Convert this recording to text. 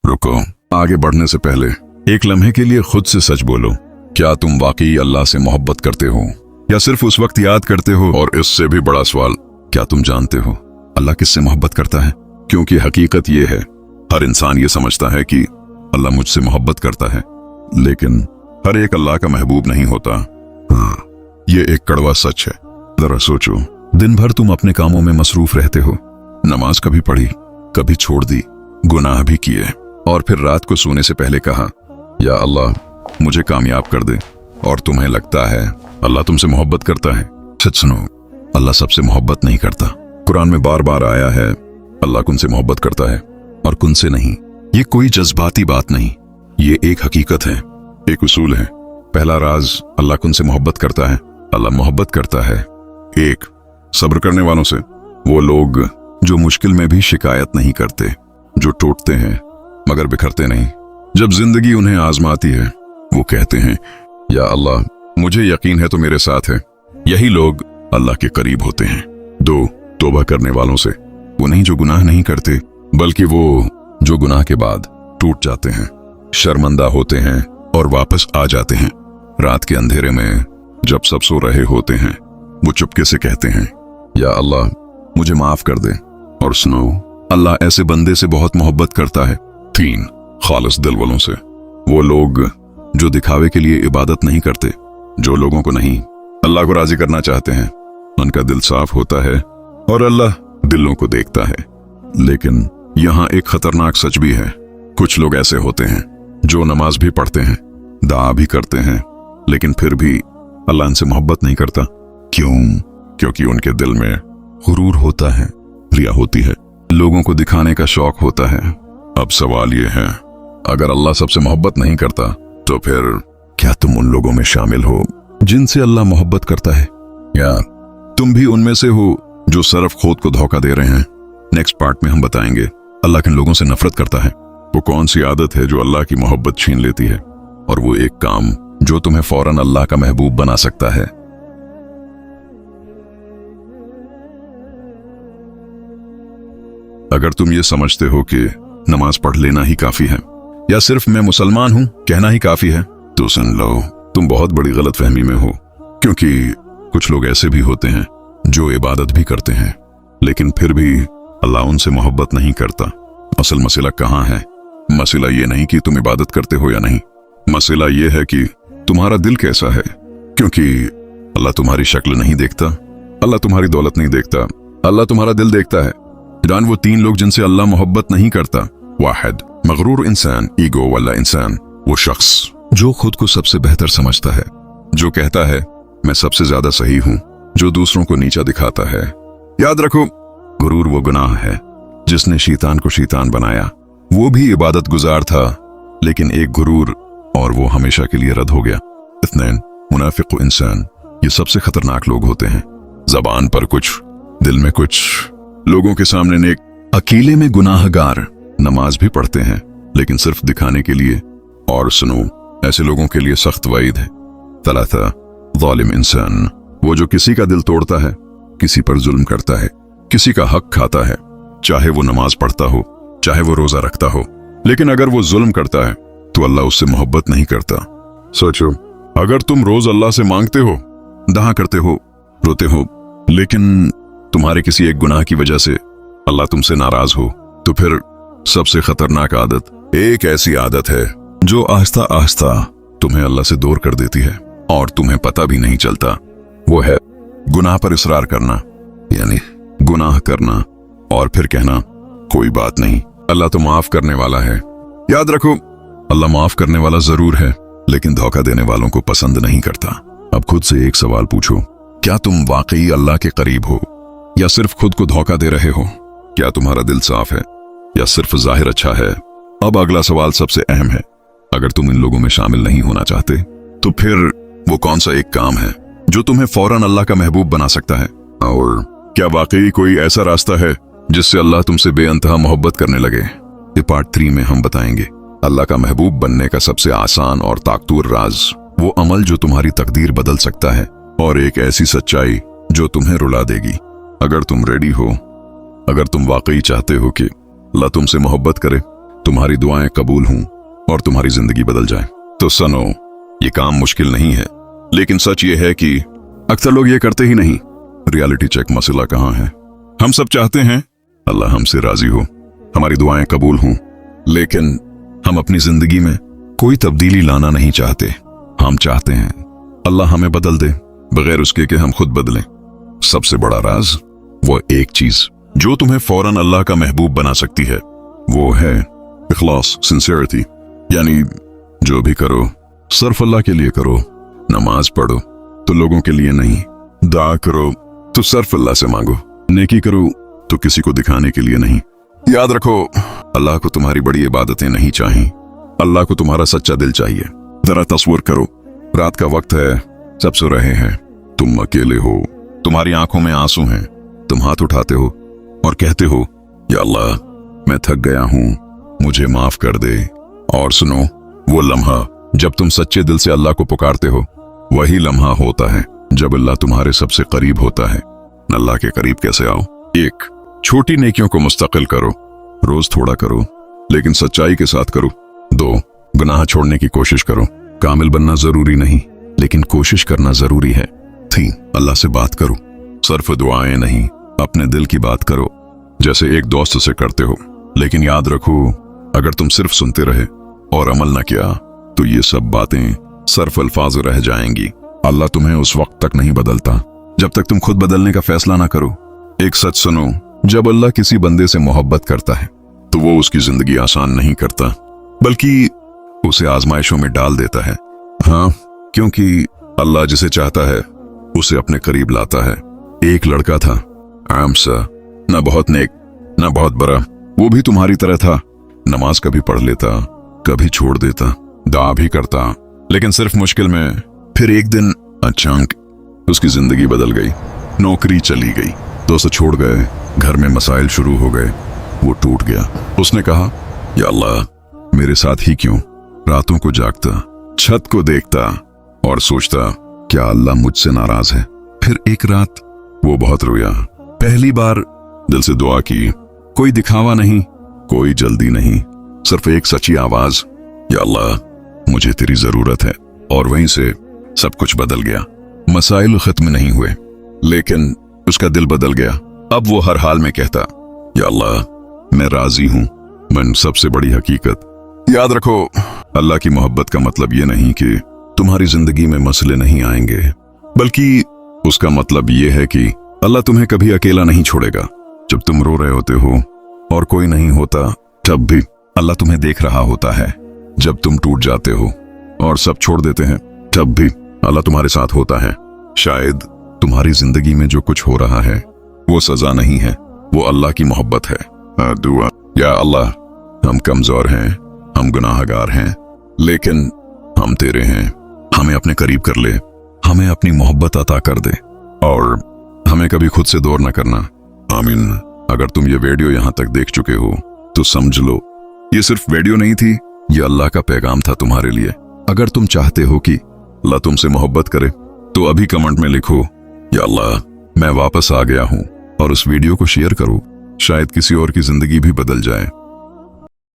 रुको, आगे बढ़ने से पहले एक लम्हे के लिए खुद से सच बोलो। क्या तुम वाकई अल्लाह से मोहब्बत करते हो या सिर्फ उस वक्त याद करते हो? और इससे भी बड़ा सवाल, क्या तुम जानते हो अल्लाह किससे मोहब्बत करता है? क्योंकि हकीकत ये है, हर इंसान ये समझता है कि अल्लाह मुझसे मोहब्बत करता है, लेकिन हर एक अल्लाह का महबूब नहीं होता। हाँ, ये एक कड़वा सच है। जरा सोचो, दिन भर तुम अपने कामों में मसरूफ रहते हो, नमाज कभी पढ़ी, कभी छोड़ दी, गुनाह भी किए, और फिर रात को सोने से पहले कहा, या अल्लाह मुझे कामयाब कर दे। और तुम्हें लगता है अल्लाह तुमसे मोहब्बत करता है? सच सुनो, अल्लाह सबसे मोहब्बत नहीं करता। कुरान में बार बार आया है, अल्लाह कुन से मोहब्बत करता है और कुन से नहीं। ये कोई जज्बाती बात नहीं, ये एक हकीकत है, एक उसूल है। पहला राज, अल्लाह कुन से मोहब्बत करता है। अल्लाह मोहब्बत करता है एक, सब्र करने वालों से, वो लोग जो मुश्किल में भी शिकायत नहीं करते, जो टूटते हैं मगर बिखरते नहीं। जब जिंदगी उन्हें आजमाती है, वो कहते हैं, या अल्लाह मुझे यकीन है तो मेरे साथ है। यही लोग अल्लाह के करीब होते हैं। दो, तौबा करने वालों से, वो नहीं जो गुनाह नहीं करते, बल्कि वो जो गुनाह के बाद टूट जाते हैं, शर्मिंदा होते हैं और वापस आ जाते हैं। रात के अंधेरे में जब सब सो रहे होते हैं, वो चुपके से कहते हैं, या अल्लाह मुझे माफ कर दे। और सुनो, अल्लाह ऐसे बंदे से बहुत मोहब्बत करता है। तीन, खालिस दिल वालों से, वो लोग जो दिखावे के लिए इबादत नहीं करते, जो लोगों को नहीं अल्लाह को राजी करना चाहते हैं। उनका दिल साफ होता है और अल्लाह दिलों को देखता है। लेकिन यहाँ एक खतरनाक सच भी है, कुछ लोग ऐसे होते हैं जो नमाज भी पढ़ते हैं, दुआ भी करते हैं, लेकिन फिर भी अल्लाह इनसे मोहब्बत नहीं करता। क्यों? क्योंकि उनके दिल में गुरूर होता है, रिया होती है, लोगों को दिखाने का शौक होता है। अब सवाल ये है, अगर अल्लाह सबसे मोहब्बत नहीं करता, तो फिर क्या तुम उन लोगों में शामिल हो जिनसे अल्लाह मोहब्बत करता है? या तुम भी उनमें से हो जो सिर्फ खुद को धोखा दे रहे हैं? नेक्स्ट पार्ट में हम बताएंगे अल्लाह किन लोगों से नफरत करता है, वो कौन सी आदत है जो अल्लाह की मोहब्बत छीन लेती है, और वो एक काम जो तुम्हें फौरन अल्लाह का महबूब बना सकता है। अगर तुम ये समझते हो कि नमाज पढ़ लेना ही काफी है, या सिर्फ मैं मुसलमान हूं कहना ही काफी है, तो सुन लो, तुम बहुत बड़ी गलतफहमी में हो। क्योंकि कुछ लोग ऐसे भी होते हैं जो इबादत भी करते हैं, लेकिन फिर भी अल्लाह उनसे मोहब्बत नहीं करता। असल मसला कहाँ है? मसला ये नहीं कि तुम इबादत करते हो या नहीं, मसला ये है कि तुम्हारा दिल कैसा है। क्योंकि अल्लाह तुम्हारी शक्ल नहीं देखता, अल्लाह तुम्हारी दौलत नहीं देखता, अल्लाह तुम्हारा दिल देखता है। जान वो तीन लोग जिनसे अल्लाह मोहब्बत नहीं करता, वाहिद, मगरूर इंसान, ईगो वाला इंसान, वो शख्स जो खुद को सबसे बेहतर समझता है, जो कहता है मैं सबसे ज्यादा सही हूं, जो दूसरों को नीचा दिखाता है। याद रखो, गुरूर वो गुनाह है जिसने शैतान को शैतान बनाया। वो भी इबादत गुजार था, लेकिन एक गुरूर, और वो हमेशा के लिए रद्द हो गया। इत्नैन, मुनाफिक इंसान, ये सबसे खतरनाक लोग होते हैं। जबान पर कुछ, दिल में कुछ, लोगों के सामने नेक, अकेले में गुनाहगार, नमाज भी पढ़ते हैं लेकिन सिर्फ दिखाने के लिए। और सुनो, ऐसे लोगों के लिए सख्त वईद है। तलाथा, ज़ालिम इंसान, वो जो किसी का दिल तोड़ता है, किसी पर जुल्म करता है, किसी का हक खाता है, चाहे वो नमाज पढ़ता हो, चाहे वो रोजा रखता हो। लेकिन अगर वो जुल्म करता है तो अल्लाह उससे मोहब्बत नहीं करता। सोचो, अगर तुम रोज अल्लाह से मांगते हो, दुआ करते हो, रोते हो, लेकिन तुम्हारे किसी एक गुनाह की वजह से अल्लाह तुमसे नाराज हो, तो फिर सबसे खतरनाक आदत एक ऐसी आदत है जो आहिस्ता आहिस्ता तुम्हें अल्लाह से दूर कर देती है और तुम्हें पता भी नहीं चलता। वो है गुनाह पर इसरार करना, यानी गुनाह करना और फिर कहना कोई बात नहीं, अल्लाह तो माफ करने वाला है। याद रखो, अल्लाह माफ करने वाला जरूर है, लेकिन धोखा देने वालों को पसंद नहीं करता। अब खुद से एक सवाल पूछो, क्या तुम वाकई अल्लाह के करीब हो या सिर्फ खुद को धोखा दे रहे हो? क्या तुम्हारा दिल साफ है या सिर्फ जाहिर अच्छा है? अब अगला सवाल सबसे अहम है, अगर तुम इन लोगों में शामिल नहीं होना चाहते, तो फिर वो कौन सा एक काम है जो तुम्हें फौरन अल्लाह का महबूब बना सकता है? और क्या वाकई कोई ऐसा रास्ता है जिससे अल्लाह तुमसे बेअंतहा मोहब्बत करने लगे? ये पार्ट 3 में हम बताएंगे। अल्लाह का महबूब बनने का सबसे आसान और ताकतवर राज, वो अमल जो तुम्हारी तकदीर बदल सकता है, और एक ऐसी सच्चाई जो तुम्हें रुला देगी। अगर तुम रेडी हो, अगर तुम वाकई चाहते हो कि अल्लाह तुमसे मोहब्बत करे, तुम्हारी दुआएं कबूल हों और तुम्हारी जिंदगी बदल जाए। तो सुनो, ये काम मुश्किल नहीं है, लेकिन सच ये है कि अक्सर लोग ये करते ही नहीं। रियलिटी चेक मसला कहाँ है? हम सब चाहते हैं अल्लाह हमसे राजी हो, हमारी दुआएं कबूल हों, लेकिन हम अपनी जिंदगी में कोई तब्दीली लाना नहीं चाहते। हम चाहते हैं अल्लाह हमें बदल दे बगैर उसके कि हम खुद बदलें। सबसे बड़ा राज, वो एक चीज जो तुम्हें फौरन अल्लाह का महबूब बना सकती है, वो है इखलास, सिंसियरिटी। यानी जो भी करो सिर्फ अल्लाह के लिए करो। नमाज पढ़ो तो लोगों के लिए नहीं, दुआ करो तो सिर्फ अल्लाह से मांगो, नेकी करो तो किसी को दिखाने के लिए नहीं। याद रखो, अल्लाह को तुम्हारी बड़ी इबादतें नहीं चाहिए, अल्लाह को तुम्हारा सच्चा दिल चाहिए। जरा तस्वीर करो, रात का वक्त है, सब सो रहे हैं, तुम अकेले हो, तुम्हारी आंखों में आंसू हैं, तुम हाथ उठाते हो और कहते हो, या अल्लाह मैं थक गया हूं, मुझे माफ कर दे। और सुनो, वो लम्हा जब तुम सच्चे दिल से अल्लाह को पुकारते हो, वही लम्हा होता है जब अल्लाह तुम्हारे सबसे करीब होता है। अल्लाह के करीब कैसे आओ? एक, छोटी नेकियों को मुस्तकिल करो, रोज थोड़ा करो लेकिन सच्चाई के साथ करो। 2, गुनाह छोड़ने की कोशिश करो। कामिल बनना जरूरी नहीं, लेकिन कोशिश करना जरूरी है। 3, अल्लाह से बात करो, सिर्फ दुआएं नहीं, अपने दिल की बात करो, जैसे एक दोस्त से करते हो। लेकिन याद रखो, अगर तुम सिर्फ सुनते रहे और अमल न किया तो ये सब बातें सिर्फ अल्फाज रह जाएंगी। अल्लाह तुम्हें उस वक्त तक नहीं बदलता जब तक तुम खुद बदलने का फैसला ना करो। एक सच सुनो, जब अल्लाह किसी बंदे से मोहब्बत करता है तो वो उसकी जिंदगी आसान नहीं करता, बल्कि उसे आजमाइशों में डाल देता है। हाँ, क्योंकि अल्लाह जिसे चाहता है उसे अपने करीब लाता है। एक लड़का था, आम सा, न बहुत नेक न बहुत बड़ा, वो भी तुम्हारी तरह था। नमाज कभी पढ़ लेता, कभी छोड़ देता, दुआ भी करता, लेकिन सिर्फ मुश्किल में। फिर एक दिन अचानक उसकी जिंदगी बदल गई, नौकरी चली गई, दोस्त छोड़ गए, घर में मसाइल शुरू हो गए, वो टूट गया। उसने कहा, या अल्लाह मेरे साथ ही क्यों? रातों को जागता, छत को देखता और सोचता, क्या अल्लाह मुझसे नाराज है? फिर एक रात वो बहुत रोया, पहली बार दिल से दुआ की, कोई दिखावा नहीं, कोई जल्दी नहीं, सिर्फ एक सच्ची आवाज, या अल्लाह मुझे तेरी जरूरत है। और वहीं से सब कुछ बदल गया। मसाइल खत्म नहीं हुए, लेकिन उसका दिल बदल गया। अब वो हर हाल में कहता, या अल्लाह मैं राजी हूं। मन सबसे बड़ी हकीकत, याद रखो, अल्लाह की मोहब्बत का मतलब ये नहीं कि तुम्हारी जिंदगी में मसले नहीं आएंगे, बल्कि उसका मतलब ये है कि अल्लाह तुम्हें कभी अकेला नहीं छोड़ेगा। जब तुम रो रहे होते हो और कोई नहीं होता, तब भी अल्लाह तुम्हें देख रहा होता है। जब तुम टूट जाते हो और सब छोड़ देते हैं, तब भी अल्लाह तुम्हारे साथ होता है। शायद तुम्हारी जिंदगी में जो कुछ हो रहा है वो सजा नहीं है, वो अल्लाह की मोहब्बत है। दुआ, या अल्लाह हम कमजोर हैं, हम गुनाहगार हैं, लेकिन हम तेरे हैं, हमें अपने करीब कर ले, हमें अपनी मोहब्बत अता कर दे और हमें कभी खुद से दूर न करना। आमीन। अगर तुम ये वीडियो यहाँ तक देख चुके हो तो समझ लो ये सिर्फ वीडियो नहीं थी, ये अल्लाह का पैगाम था तुम्हारे लिए। अगर तुम चाहते हो कि अल्लाह तुमसे मोहब्बत करे तो अभी कमेंट में लिखो, या अल्लाह मैं वापस आ गया हूँ, और उस वीडियो को शेयर करो, शायद किसी और की जिंदगी भी बदल जाए।